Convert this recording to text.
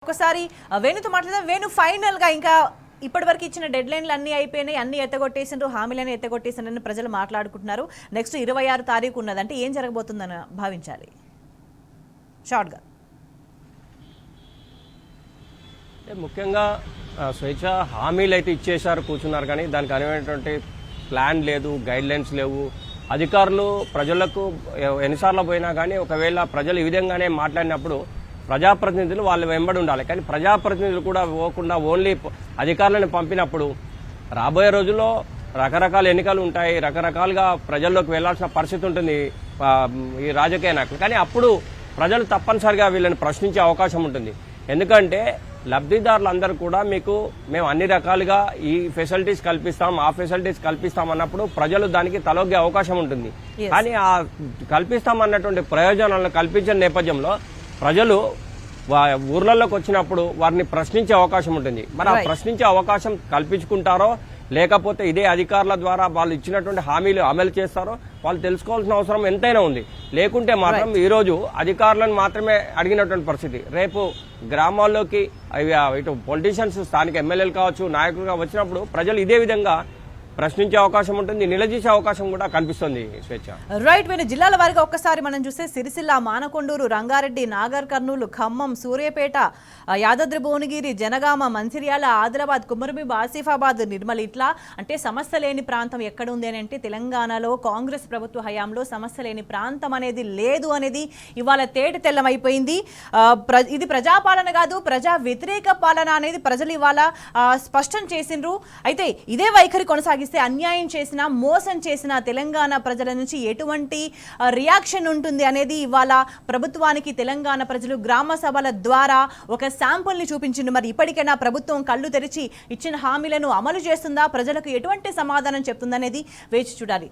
ఒకసారి వేణుతో మాట్లాడదాం. వేణు, ఫైనల్ గా ఇంకా ఇప్పటివరకు ఇచ్చిన డెడ్ లైన్లు అన్ని అయిపోయినాయి, అన్ని ఎత్తగొట్టేసిండ్రు, హామీలని ఎత్తగొట్టేసిండ్రని ప్రజలు మాట్లాడుకుంటున్నారు. నెక్స్ట్ 26 తారీఖు ఉన్నది, అంటే ఏం జరగబోతుందని భావించాలి షార్ట్ గా? ముఖ్యంగా స్వేచ్ఛ హామీలు అయితే ఇచ్చేశారు, కూర్చున్నారు, కానీ దానికి అనేటువంటి ప్లాన్ లేదు, గైడ్ లైన్స్ లేవు. అధికారులు ప్రజలకు ఎన్నిసార్లు పోయినా కానీ ఒకవేళ ప్రజలు ఈ విధంగానే మాట్లాడినప్పుడు ప్రజాప్రతినిధులు వాళ్ళు వెంబడి ఉండాలి. కానీ ప్రజాప్రతినిధులు కూడా పోకుండా ఓన్లీ అధికారులను పంపినప్పుడు రాబోయే రోజుల్లో రకరకాల ఎన్నికలు ఉంటాయి, రకరకాలుగా ప్రజల్లోకి వెళ్లాల్సిన పరిస్థితి ఉంటుంది ఈ రాజకీయ నాయకులు. కానీ అప్పుడు ప్రజలు తప్పనిసరిగా వీళ్ళని ప్రశ్నించే అవకాశం ఉంటుంది. ఎందుకంటే లబ్ధిదారులందరూ కూడా మేము అన్ని రకాలుగా ఈ ఫెసిలిటీస్ కల్పిస్తాం, ఆ ఫెసిలిటీస్ కల్పిస్తాం అన్నప్పుడు ప్రజలు దానికి తలొగ్గే అవకాశం ఉంటుంది. కానీ ఆ కల్పిస్తాం అన్నటువంటి ప్రయోజనాలను కల్పించిన నేపథ్యంలో ప్రజలు ఊర్లలోకి వచ్చినప్పుడు వారిని ప్రశ్నించే అవకాశం ఉంటుంది. మరి ఆ ప్రశ్నించే అవకాశం కల్పించుకుంటారో లేకపోతే ఇదే అధికారుల ద్వారా వాళ్ళు ఇచ్చినటువంటి హామీలు అమలు చేస్తారో వాళ్ళు తెలుసుకోవాల్సిన అవసరం ఎంతైనా ఉంది. లేకుంటే మాత్రం ఈ రోజు అధికారులను మాత్రమే అడిగినటువంటి పరిస్థితి, రేపు గ్రామాల్లోకి ఇటు పొలిటీషియన్స్, స్థానిక ఎమ్మెల్యేలు కావచ్చు, నాయకులుగా వచ్చినప్పుడు ప్రజలు ఇదే విధంగా ప్రశ్నించే అవకాశం ఉంటుంది, నిలదీసే అవకాశం కూడా కనిపిస్తుంది. స్వేచ్ఛ రైట్. వీళ్ళు జిల్లాల వారిగా ఒక్కసారి మనం చూస్తే సిరిసిల్ల, మానకొండూరు, రంగారెడ్డి, నాగర్ కర్నూలు, ఖమ్మం, సూర్యాపేట, యాదాద్రి భువనగిరి, జనగామ, మంచిర్యాల, ఆదిలాబాద్, కుమరంభీం, ఆసిఫాబాద్, నిర్మల్, ఇట్లా అంటే సమస్య లేని ప్రాంతం ఎక్కడ ఉంది అని అంటే తెలంగాణలో కాంగ్రెస్ ప్రభుత్వ హయాంలో సమస్య లేని ప్రాంతం అనేది లేదు అనేది ఇవాళ తేట తెల్లమైపోయింది. ఇది ప్రజాపాలన కాదు, ప్రజా వ్యతిరేక పాలన అనేది ప్రజలు ఇవాళ స్పష్టం చేసిండ్రు. అయితే ఇదే వైఖరి కొనసాగిస్తే అన్యాయం చేసిన, మోసం చేసిన తెలంగాణ ప్రజల నుంచి ఎటువంటి రియాక్షన్ ఉంటుంది అనేది ఇవాళ ప్రభుత్వానికి తెలంగాణ ప్రజలు గ్రామ సభల ద్వారా ఒక శాంపుల్ ని చూపించింది. మరి ఇప్పటికైనా ప్రభుత్వం కళ్ళు తెరిచి ఇచ్చిన హామీలను అమలు చేస్తుందా, ప్రజలకు ఎటువంటి సమాధానం చెప్తుందనేది వేచి చూడాలి.